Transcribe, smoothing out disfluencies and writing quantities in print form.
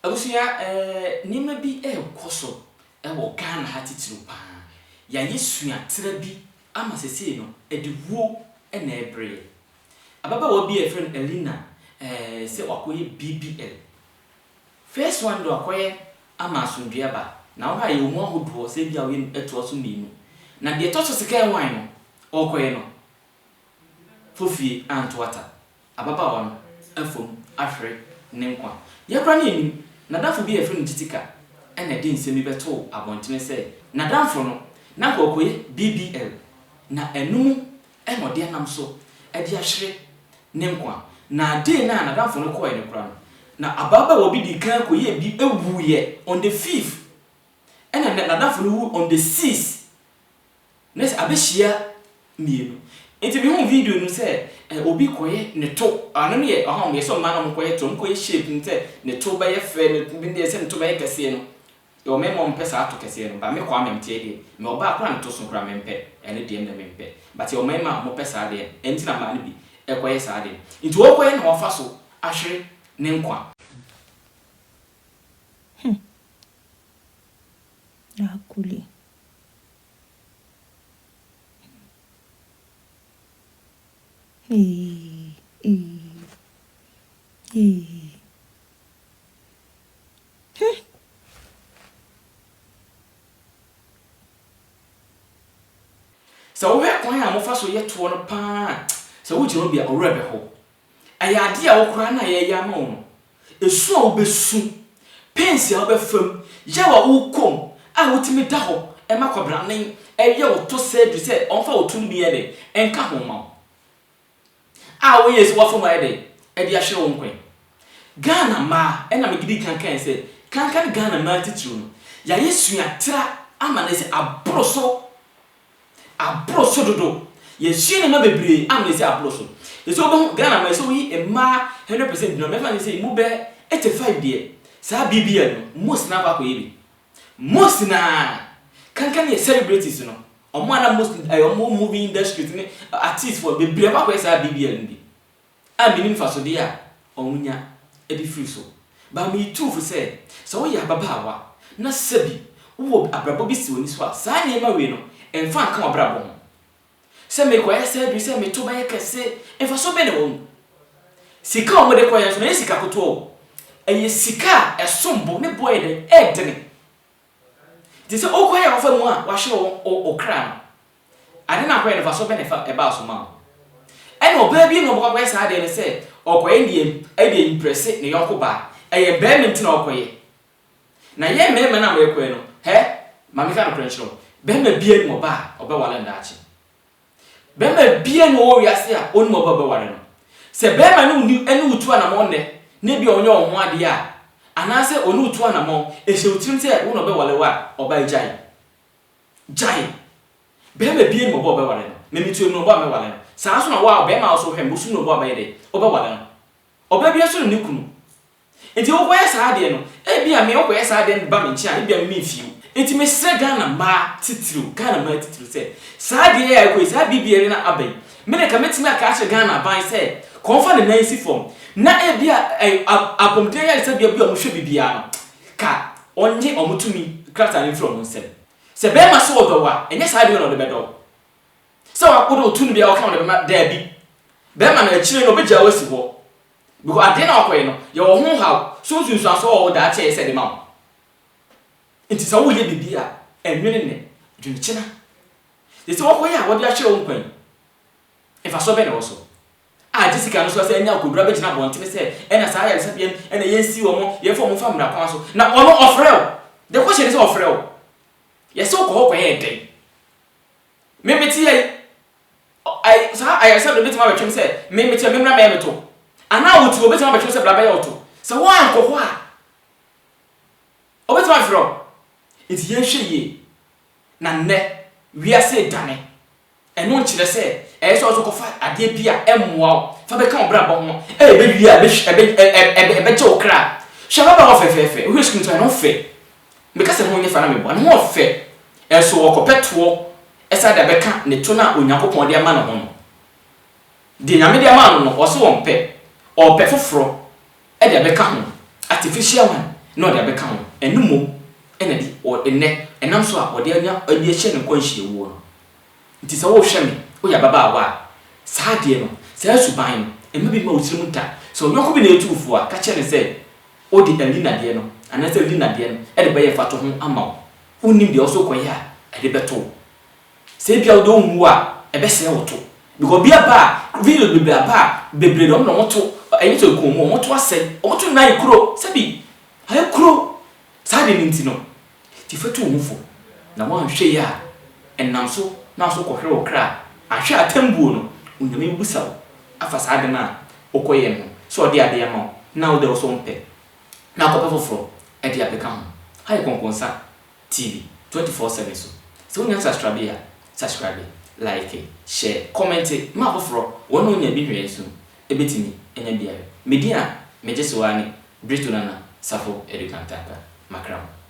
Abusia nima bi ekoso wo Ghana hatitiro pa ya yesua tira bi ama sese no ediwo na ebre ababa wo bi friend Elina se wakoye BBL first one do akoye ama asundua ba na wo ha ye omu ahodo se bia we eto so minu na de to so sika wan no okoye no fofie antwata ababa wo no afom ahwe ne nkwa yakra ne nim na dafo bi efre no titika ena de nsemi beto abontene se na danfo no na kokoye BBL na enum enode anam so e de ahwe ne nkwa na de na danfo no koye ne kura no na ababa wo bi di kan koye bi ewuye on the 5th ena na danfo no wu on the 6th nes abehia mienu enti bi hu video no se obi koye ne to anu ne ye ahom ye so ma na koye to koye shape nte ne to ba ye fe ne bi ne se ne to ba ye kase no yo me mo mpesa ato kase no ba me kwa memtie de me oba akwa ne to so kra mempe ene de me mempe but yo me ma mo pesa de enti na ma ne bi e koye sa de enti wo koye na ofa so ahwe ne nkwa akuli So we kwan ya mofa so yeto no pa so wo jiro bia owura be ho ayade a wo kura na ye ya ma wo esu a wo besu pensi a wo befam ya wa wo kom a wo timi da ho e makobra nen e ye wo to se du se onfa wo tun bi ye de enka ho ma a wo yes wo fo ma ye de e dia hwe wo nkwen Ghana ma e na megidi kankan se kankan Ghana ma titiro no ya yesu ya tra ama na se abroso dodo yesu ne ma bebre ama na se abroso yesu obo Ghana ma so yi e ma 100% no me fa se mu be 85 de sa BBL no most na ba ko yibi most na kankan ye celebrities no omo na most omo movie industry ne artists for bebre ba ko sa BBL ndi a minim fa so de a omunya edi free so ba mi tu fu se so ya babawa na sabi wo abrabo bi si oni so a sa ne ma we no emfa kan abrabo ho se me ko ese bi se me to ba ye kese emfa so be ne wo sika o mo de ko ya so na sika koto eye sika esombo ne boy de edene ti se o ko ya ofa mu a wa hye o kra ade na ko ya ne fa so be ne fa e ba so ma ene oba bi no bo ko sa de ne se okoye ndiem e de impress ne yonko ba eye be me ntina okoye na ye me na me koye no he ma me ka no krenchro be me bie mo ba oba wale ndachi be me bie no wo wiase a oni mo ba wale no se be ma no ni ene utu ana mo ne ne bi onye ho ade a anase oni utu ana mo e hye utim se wo no be wale wa oba jai be me bie mo ba wale no me mitu no ba me wale no sa so na wa be ma so hwem busu no bo abayede oba wala no oba bia so ne kunu enti wo koye sa ade no e bia me wo koye sa ade ba me nchi a e bia me fiu enti me sre Ghana ma titiro se sa ade ya koye sa BBL na abai me ne ka metimi aka ache Ghana ban se konfa ne nansi form na e bia apomde ya se bia mo hwe bibia no ka onye omutumi krata ne from nsem se be ma so odowa enye sa ade no de bedo so akodo otunu bia waka no be da bi be ma na chire no beja wasi ho because ade na akoye no ye wo ho ha so sunsu aso wo da che se de ma nti sa wo ye bibia enwene ne dwunchina de se wo koye a wo de ahye wo nkwan e fa so be na wo so a Jessica no so se anya kodura be gina bontene se ena sa ya se bia ena yensi wo mo ye fo mo famra kwa so na ono ofrel the question is ofrel ye se wo ko koye den me meti I said the bit my chum said, me me memra me to. And now to bit my chum said bla ba to. So one ko kwa. Obet my fro. It yen hwe ye. Na nne wi ase dane. Eno nchire se, so ko fa ade bia emmoa. Fa be kan bra bo ho. E be wi a be che okra. Shaba ba ofefefe. Who is going to no fe. Because I don't fa na me bo. No fe. So wo ko peto esa da beka ne to na onyankopon de ama no ho no de nyame de ama no o se won pe o pe foforo e de beka ho artificial one no de abeka ho enumo ena di o enne enam so a ode anya ade hye ne kwanhie wo no nti se wo hwe me wo ya baba awa saa de no saa suban no ema bi ma otirim nta so yoko bi na etufo a ka kye ne se o di alina de no anase alina de no e de be ye fato ho ama unim de oso koya e de beto se bia do hu a e be se woto because bia ba video be ba bebre do no woto enyi to ko mo woto ase woto na ikro sabi ha ikro sa de ninti no ti fatu humfo na wo anhwe ya enam so na so ko hwe okra ahwe atambuo no unyame busaw afa sa de na okoye no so de ade ma na wo de wo so mpe na ko pefoforo e de abeka ho ha ikonkonsa TV 24/7 so nya subscribe like share comment ma foforo wono nya bi hwe so ebetimi enya bia media megese wani Brito Nana Safo Edukantaka Makram.